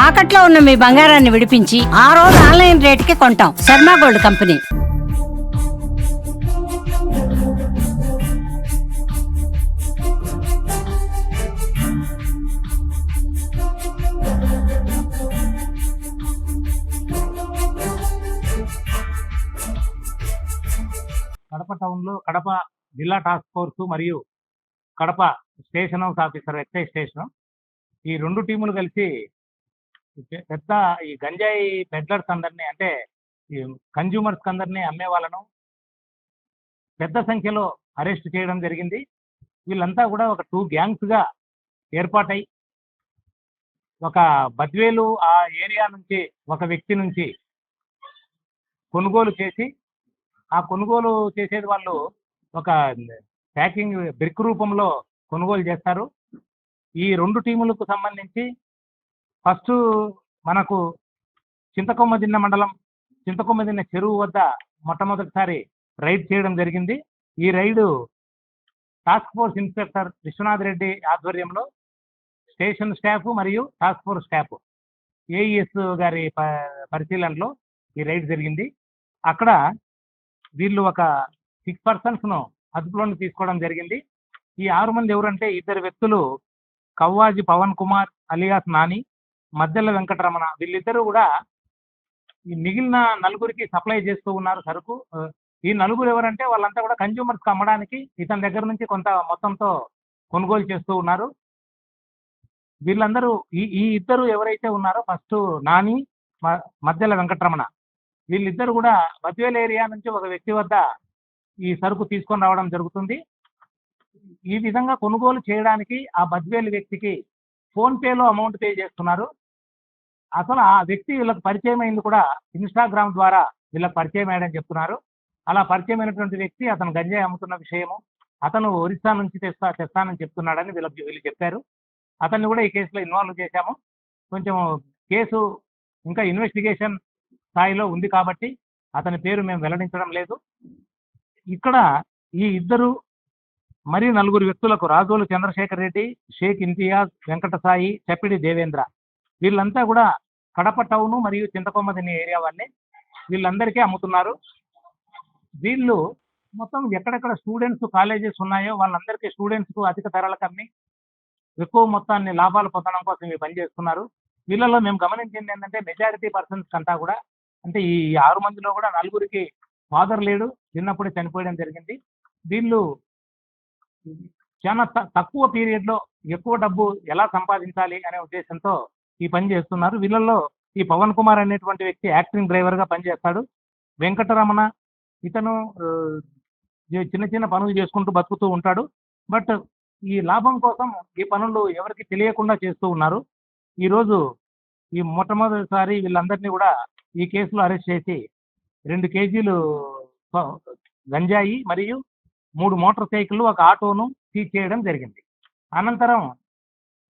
తాకట్లో ఉన్న మీ బంగారాన్ని విడిపించి ఆ రోజు ఆన్లైన్ రేటుకి కొంటాం. Sharma gold company. కడప టౌన్లో కడప జిల్లా టాస్క్ ఫోర్స్ మరియు Kadapa station house officer excise station ఈ రెండు టీములు కలిసి పెద్ద ఈ గంజాయి పెడ్లర్స్ అందరినీ అంటే ఈ కన్జ్యూమర్స్ అందరినీ అమ్మే వాళ్ళను పెద్ద సంఖ్యలో అరెస్ట్ చేయడం జరిగింది. వీళ్ళంతా కూడా ఒక 2 గ్యాంగ్స్గా ఏర్పాటై ఒక బద్వేలు ఆ ఏరియా నుంచి ఒక వ్యక్తి నుంచి కొనుగోలు చేసి ఆ కొనుగోలు చేసేది వాళ్ళు ఒక ప్యాకింగ్ బ్రిక్ రూపంలో కొనుగోలు చేస్తారు. ఈ రెండు టీములకు సంబంధించి ఫస్ట్ మనకు చింతకొమ్మదిన్న మండలం చింతకొమ్మదిన్న చెరువు వద్ద మొట్టమొదటిసారి రైడ్ చేయడం జరిగింది. ఈ raid task force inspector Vishwanath Reddy ఆధ్వర్యంలో స్టేషన్ స్టాఫ్ మరియు టాస్క్ ఫోర్స్ స్టాఫ్ ఏఈఎస్ గారి పరిశీలనలో ఈ రైడ్ జరిగింది. అక్కడ వీళ్ళు ఒక 6 పర్సన్స్ను అదుపులోకి తీసుకోవడం జరిగింది. ఈ 6 మంది ఎవరంటే 2 వ్యక్తులు కవ్వాజి పవన్ కుమార్ అలియాస్ నాని, మద్దెల వెంకటరమణ. వీళ్ళిద్దరూ కూడా ఈ మిగిలిన నలుగురికి సప్లై చేస్తూ ఉన్నారు సరుకు. ఈ నలుగురు ఎవరంటే వాళ్ళంతా కూడా కన్జ్యూమర్స్కి అమ్మడానికి ఇతని దగ్గర నుంచి కొంత మొత్తంతో కొనుగోలు చేస్తూ ఉన్నారు. వీళ్ళందరూ ఈ ఇద్దరు ఎవరైతే ఉన్నారో ఫస్ట్ నాని, మద్దెల వెంకటరమణ, వీళ్ళిద్దరు కూడా బద్వేల్ ఏరియా నుంచి ఒక వ్యక్తి వద్ద ఈ సరుకు తీసుకొని రావడం జరుగుతుంది. ఈ విధంగా కొనుగోలు చేయడానికి ఆ బద్వేల్ వ్యక్తికి ఫోన్పేలో అమౌంట్ పే చేస్తున్నారు. అసలు ఆ వ్యక్తి వీళ్ళకి పరిచయం అయింది కూడా ఇన్స్టాగ్రామ్ ద్వారా వీళ్ళకి పరిచయం అయ్యాడని చెప్తున్నారు. అలా పరిచయం అయినటువంటి వ్యక్తి అతను గంజాయి అమ్ముతున్న విషయము, అతను ఒరిస్సా నుంచి తెస్తానని చెప్తున్నాడని వీళ్ళు చెప్పారు. అతన్ని కూడా ఈ కేసులో ఇన్వాల్వ్ చేశాము. కొంచెం కేసు ఇంకా ఇన్వెస్టిగేషన్ స్థాయిలో ఉంది కాబట్టి అతని పేరు మేము వెల్లడించడం లేదు. ఇక్కడ ఈ ఇద్దరు మరి 4 వ్యక్తులకు రాజోలు చంద్రశేఖర్ రెడ్డి, షేక్ ఇంతియాజ్, వెంకటసాయి, చప్పిడి దేవేంద్ర, వీళ్ళంతా కూడా కడప టౌను మరియు చింతకొమ్మదిని ఏరియా వాళ్ళే. వీళ్ళందరికీ అమ్ముతున్నారు. వీళ్ళు మొత్తం ఎక్కడెక్కడ స్టూడెంట్స్ కాలేజెస్ ఉన్నాయో వాళ్ళందరికీ స్టూడెంట్స్కు అధిక ధరలకు అమ్మి ఎక్కువ మొత్తాన్ని లాభాలు పొందడం కోసం ఇవి పనిచేస్తున్నారు. వీళ్ళలో మేము గమనించింది ఏంటంటే మెజారిటీ పర్సన్స్ అంతా కూడా అంటే ఈ 6 మందిలో కూడా 4కి ఫాదర్ లేడు, చిన్నప్పుడే చనిపోయడం జరిగింది. వీళ్ళు చాలా తక్కువ పీరియడ్లో ఎక్కువ డబ్బు ఎలా సంపాదించాలి అనే ఉద్దేశంతో ఈ పని చేస్తున్నారు. వీళ్ళల్లో ఈ పవన్ కుమార్ అనేటువంటి వ్యక్తి యాక్టింగ్ డ్రైవర్గా పనిచేస్తాడు. వెంకటరమణ ఇతను చిన్న చిన్న పనులు చేసుకుంటూ బతుకుతూ ఉంటాడు. బట్ ఈ లాభం కోసం ఈ పనులు ఎవరికి తెలియకుండా చేస్తూ ఉన్నారు. ఈరోజు ఈ మొట్టమొదటిసారి వీళ్ళందరినీ కూడా ఈ కేసులో అరెస్ట్ చేసి 2 కేజీలు గంజాయి మరియు 3 మోటార్ సైకిళ్ళు, ఒక ఆటోను సీజ్ చేయడం జరిగింది. అనంతరం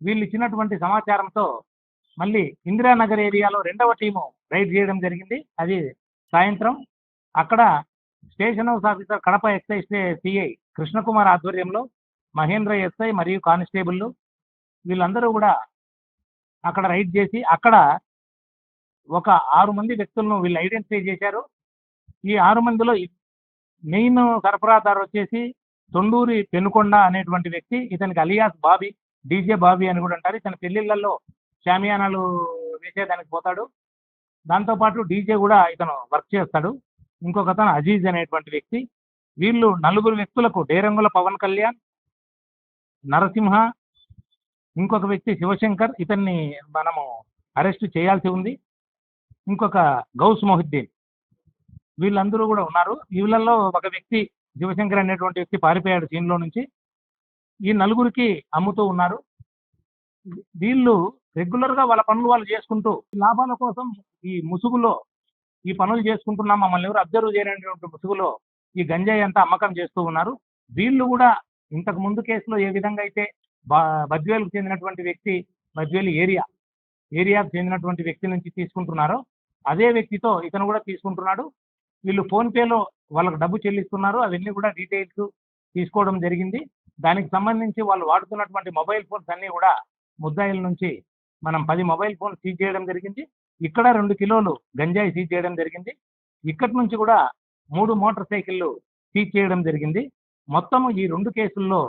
వీళ్ళు ఇచ్చినటువంటి సమాచారంతో మళ్ళీ ఇందిరానగర్ ఏరియాలో 2వ టీము రైడ్ చేయడం జరిగింది. అది సాయంత్రం. అక్కడ station house officer Kadapa excise CI Krishnakumar ఆధ్వర్యంలో మహేంద్ర ఎస్ఐ మరియు కానిస్టేబుల్ వీళ్ళందరూ కూడా అక్కడ రైడ్ చేసి అక్కడ ఒక 6 మంది వ్యక్తులను వీళ్ళు ఐడెంటిఫై చేశారు. ఈ 6 మందిలో మెయిన్ సరఫరాదారు వచ్చేసి తొండూరి పెనుకొండ అనేటువంటి వ్యక్తి. ఇతనికి అలియాస్ బాబీ, డీజే బాబీ అని కూడా అంటారు. ఇతని పెళ్లిళ్లలో షామియానాలు వేసేదానికి పోతాడు. దాంతోపాటు డీజే కూడా ఇతను వర్క్ చేస్తాడు. ఇంకొక అతను అజీజ్ అనేటువంటి వ్యక్తి. వీళ్ళు 4 వ్యక్తులకు డేరంగుల పవన్ కళ్యాణ్, నరసింహ, ఇంకొక వ్యక్తి శివశంకర్, ఇతన్ని మనము అరెస్ట్ చేయాల్సి ఉంది. ఇంకొక గౌస్ మొహిద్దీన్, వీళ్ళందరూ కూడా ఉన్నారు. వీళ్ళల్లో ఒక వ్యక్తి శివశంకర్ అనేటువంటి వ్యక్తి పారిపోయాడు సీన్లో నుంచి. ఈ 4కి అమ్ముతూ ఉన్నారు. వీళ్ళు రెగ్యులర్గా వాళ్ళ పనులు వాళ్ళు చేసుకుంటూ లాభాల కోసం ఈ ముసుగులో ఈ పనులు చేసుకుంటున్నాం, మమ్మల్ని ఎవరు అబ్జర్వ్ చేయనటువంటి ముసుగులో ఈ గంజాయి అంతా అమ్మకం చేస్తూ ఉన్నారు. వీళ్ళు కూడా ఇంతకు ముందు కేసులో ఏ విధంగా అయితే బద్వేలుకు చెందినటువంటి వ్యక్తి బద్వేలు ఏరియాకు చెందినటువంటి వ్యక్తి నుంచి తీసుకుంటున్నారో అదే వ్యక్తితో ఇతను కూడా తీసుకుంటున్నాడు. వీళ్ళు ఫోన్పేలో వాళ్ళకు డబ్బు చెల్లిస్తున్నారు. అవన్నీ కూడా డీటెయిల్స్ తీసుకోవడం జరిగింది. దానికి సంబంధించి వాళ్ళు వాడుతున్నటువంటి మొబైల్ ఫోన్స్ అన్నీ కూడా ముద్దాయిల నుంచి మనం 10 మొబైల్ ఫోన్ సీజ్ చేయడం జరిగింది. ఇక్కడ 2 కిలోలు గంజాయి సీజ్ చేయడం జరిగింది. ఇక్కడి నుంచి కూడా 3 మోటార్ సైకిళ్ళు సీజ్ చేయడం జరిగింది. మొత్తం ఈ 2 కేసుల్లో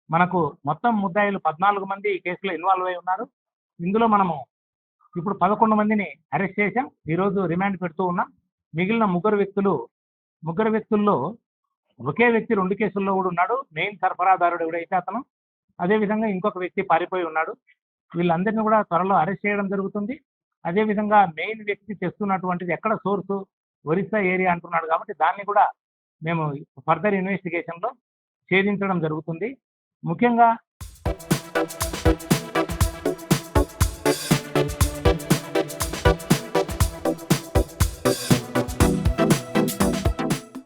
మనకు మొత్తం ముద్దాయిలు 14 మంది ఈ కేసులో ఇన్వాల్వ్ అయి ఉన్నారు. ఇందులో మనము ఇప్పుడు 11 మందిని అరెస్ట్ చేశాం. ఈరోజు రిమాండ్ పెడుతూ ఉన్నాం. మిగిలిన ముగ్గురు వ్యక్తుల్లో ఒకే వ్యక్తి 2 కేసుల్లో కూడా ఉన్నాడు. మెయిన్ సరఫరాదారుడు ఎవడైతే అతను, అదేవిధంగా ఇంకొక వ్యక్తి పారిపోయి ఉన్నాడు. వీళ్ళందరినీ కూడా త్వరలో అరెస్ట్ చేయడం జరుగుతుంది. అదేవిధంగా మెయిన్ వ్యక్తి తెస్తున్నటువంటిది ఎక్కడ సోర్సు, ఒరిస్సా ఏరియా అంటున్నాడు కాబట్టి దాన్ని కూడా మేము ఫర్దర్ ఇన్వెస్టిగేషన్లో ఛేదించడం జరుగుతుంది. ముఖ్యంగా